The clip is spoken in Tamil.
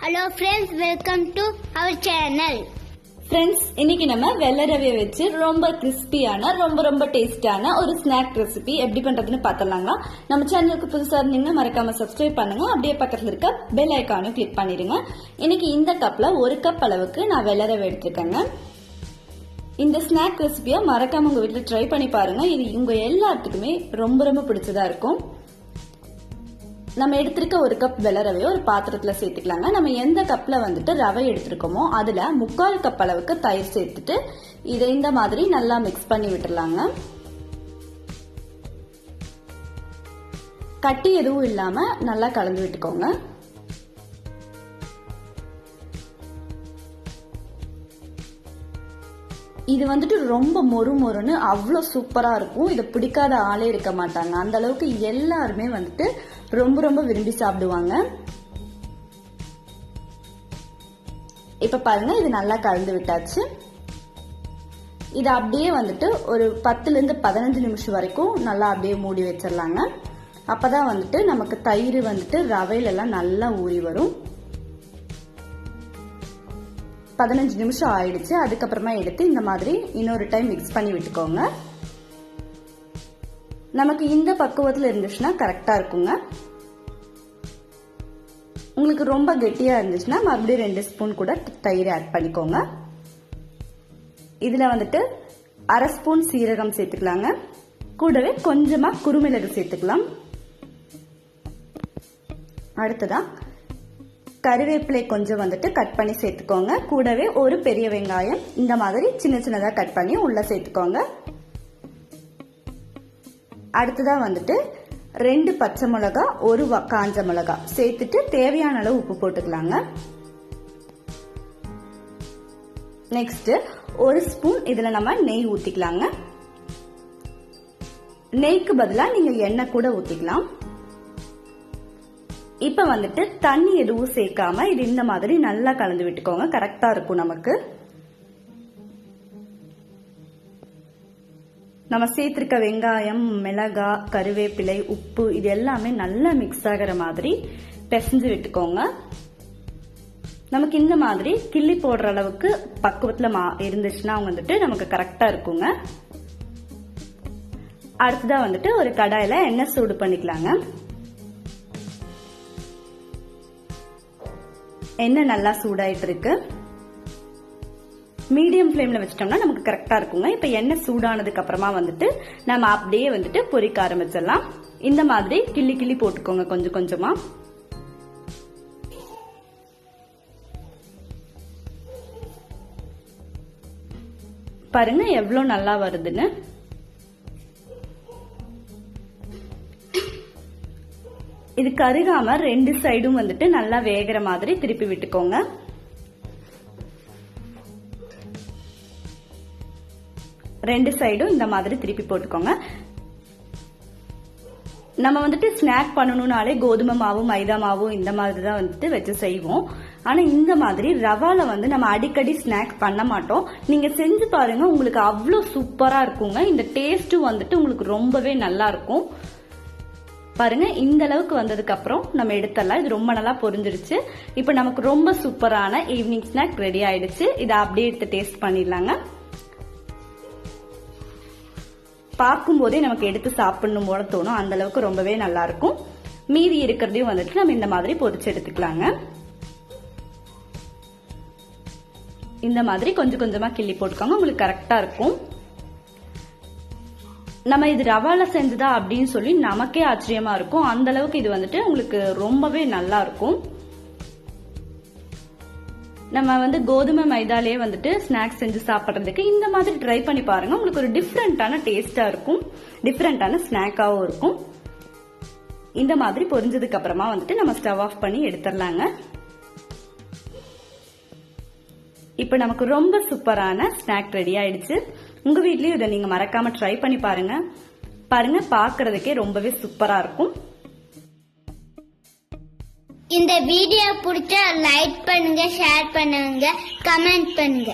Hello friends, welcome to our channel. Friends, இன்னைக்கு நம்ம வெள்ளை ரவையை வச்சு ரொம்ப கிறிஸ்பியான ரொம்ப டேஸ்டான ஒரு ஸ்நாக் ரெசிபி எப்படி பண்றதுன்னு பார்த்தலாங்களா. நம்ம சேனலுக்கு புதுசா இருந்தீங்கன்னா மறக்காம சப்ஸ்கிரைப் பண்ணுங்க. அப்படியே பக்கத்துல இருக்க பெல் ஐக்கானும் கிளிக் பண்ணிடுங்க. இன்னைக்கு இந்த கப்ல 1 கப் அளவுக்கு நான் வெள்ளை ரவை எடுத்துருக்கேங்க. இந்த ஸ்நாக் ரெசிபியை மறக்காம உங்க வீட்டுல ட்ரை பண்ணி பாருங்க. இது உங்க எல்லாத்துக்குமே ரொம்ப பிடிச்சதா இருக்கும். நம்ம எடுத்திருக்க 1 கப் வெள்ளை ரவையை ஒரு பாத்திரத்துல சேர்த்துக்கலாங்க. நம்ம எந்த கப்ல வந்துட்டு ரவை எடுத்திருக்கோமோ அதுல 3/4 கப் அளவுக்கு தயிர் சேர்த்துட்டு இதை இந்த மாதிரி நல்லா மிக்ஸ் பண்ணி விட்டுறலாங்க. கட்டி எதுவும் இல்லாம நல்லா கலந்து விட்டுக்கோங்க. இது வந்துட்டு ரொம்ப மொறுன்னு அவ்வளோ சூப்பரா இருக்கும். இதை பிடிக்காத ஆளே இருக்க மாட்டாங்க. அந்த அளவுக்கு எல்லாருமே வந்துட்டு ரொம்ப விரும்பி சாப்பிடுவாங்க. இப்ப பாருங்க, இது நல்லா கலந்து விட்டாச்சு. இது அப்படியே வந்துட்டு ஒரு 10 to 15 நிமிஷம் வரைக்கும் நல்லா அப்படியே மூடி வச்சிடலாங்க. அப்பதான் வந்துட்டு நமக்கு தயிர் வந்துட்டு ரவையில எல்லாம் நல்லா ஊறி வரும். 15 நிமிஷம் ஆயிடுச்சு. அதுக்கப்புறமா எடுத்து இந்த மாதிரி இன்னொரு டைம் மிக்ஸ் பண்ணி விட்டுக்கோங்க. நமக்கு இந்த பக்குவத்துல இருந்துச்சுன்னா கரெக்டா இருக்குங்க. உங்களுக்கு ரொம்ப கெட்டியா இருந்துச்சுன்னா மறுபடியும் 2 ஸ்பூன் கூட தயிர் ஆட் பண்ணிக்கோங்க. இதுல வந்துட்டு 1/2 ஸ்பூன் சீரகம் சேர்த்துக்கலாங்க. கூடவே கொஞ்சமா குறுமிளகு சேர்த்துக்கலாம். அடுத்ததா கறிவேப்பிலை கொஞ்சம் வந்துட்டு கட் பண்ணி சேர்த்துக்கோங்க. கூடவே ஒரு பெரிய வெங்காயம் இந்த மாதிரி சின்னதா கட் பண்ணி உள்ள சேர்த்துக்கோங்க. அடுத்ததா வந்துட்டு 2 பச்சை மிளகா, 1 காஞ்ச மிளகா சேர்த்துட்டு தேவையான அளவு உப்பு போட்டுக்கலாங்க. நெக்ஸ்ட் 1 ஸ்பூன் இதுல நம்ம நெய் ஊத்திக்கலாங்க. நெய்க்கு பதிலா நீங்க எண்ணெய் கூட ஊத்திக்கலாம். இப்ப வந்துட்டு தண்ணி எதுவும் சேர்க்காம இது இந்த மாதிரி நல்லா கலந்து விட்டுக்கோங்க. கரெக்டா இருக்கும் நமக்கு. நம்ம சேர்த்திருக்க வெங்காயம், மிளகா, கருவேப்பிலை, உப்பு இது எல்லாமே நல்லா மிக்ஸ் ஆகிற மாதிரி பிசைஞ்சு விட்டுக்கோங்க. நமக்கு இந்த மாதிரி கிள்ளி போடுற அளவுக்கு பக்குவத்துல இருந்துச்சுன்னா வந்துட்டு நமக்கு கரெக்டா இருக்குங்க. அடுத்ததா வந்துட்டு ஒரு கடாயில எண்ணெய் சூடு பண்ணிக்கலாங்க. எண்ணெய் நல்லா சூடாயிட்டு இருக்கு. மீடியம் ஃப்ளேம்ல வச்சிட்டோம்னா நமக்கு கரெக்டா இருக்குங்க. இப்ப எண்ணெய் சூடானதுக்கு அப்புறமா வந்துட்டு நம்ம அப்படியே வந்துட்டு பொரிக்க ஆரம்பிச்சிடலாம். இந்த மாதிரி கிள்ளி போட்டுக்கோங்க கொஞ்சமா. பாருங்க எவ்வளவு நல்லா வருதுன்னு. இது கருகாம 2 சைடும் வந்துட்டு நல்லா வேகிற மாதிரி திருப்பி விட்டுக்கோங்க. ரெண்டு சைடும் இந்த மாதிரி திருப்பி போட்டுக்கோங்க. நம்ம வந்துட்டு ஸ்நாக் பண்ணணும்னாலே கோதுமை மாவு, மைதா மாவு இந்த மாதிரி தான் வந்துட்டு வச்சு செய்வோம். ஆனா இந்த மாதிரி ரவால வந்து நம்ம அடிக்கடி ஸ்நாக் பண்ண மாட்டோம். நீங்க செஞ்சு பாருங்க, உங்களுக்கு அவ்வளோ சூப்பரா இருக்குங்க. இந்த டேஸ்டும் வந்துட்டு உங்களுக்கு ரொம்பவே நல்லா இருக்கும். பாருங்க, இந்த அளவுக்கு வந்ததுக்கு அப்புறம் நம்ம எடுத்துடலாம். இது ரொம்ப நல்லா பொரிஞ்சிருச்சு. இப்ப நமக்கு ரொம்ப சூப்பரான ஈவினிங் ஸ்நாக் ரெடி ஆயிடுச்சு. இதை அப்படியே எடுத்து டேஸ்ட் பண்ணிடலாங்க. பார்க்கும் போதே நமக்கு எடுத்து சாப்பிடணும் போல தோணும். அந்த அளவுக்கு ரொம்பவே நல்லா இருக்கும். மீதி இருக்கிறதையும் வந்துட்டு நம்ம இந்த மாதிரி பொரிச்சு எடுத்துக்கலாங்க. இந்த மாதிரி கொஞ்சமா கிள்ளி போட்டுக்கோங்க. உங்களுக்கு கரெக்டா இருக்கும். நம்ம இது ரவால செஞ்சதா அப்படின்னு சொல்லி நமக்கே ஆச்சரியமா இருக்கும். அந்த அளவுக்கு இது வந்துட்டு உங்களுக்கு ரொம்பவே நல்லா இருக்கும். நம்ம வந்து கோதுமை மைதாலே வந்துட்டு ஸ்நாக்ஸ் செஞ்சு சாப்பிட்றதுக்கு இந்த மாதிரி ட்ரை பண்ணி பாருங்க. உங்களுக்கு ஒரு டிஃப்ரெண்டான டேஸ்டா இருக்கும். டிஃப்ரெண்டான ஸ்நாக்காவும் இருக்கும். இந்த மாதிரி பொரிஞ்சதுக்கு அப்புறமா வந்துட்டு நம்ம ஸ்டவ் ஆஃப் பண்ணி எடுத்துடலாங்க. இப்ப நமக்கு ரொம்ப சூப்பரான ஸ்நாக் ரெடி ஆயிடுச்சு. உங்க வீட்லயும் இதை நீங்க மறக்காம ட்ரை பண்ணி பாருங்க. பாக்குறதுக்கே ரொம்பவே சூப்பரா இருக்கும். இந்த வீடியோ பிடிச்சா லைக் பண்ணுங்க, ஷேர் பண்ணுங்க, கமெண்ட் பண்ணுங்க.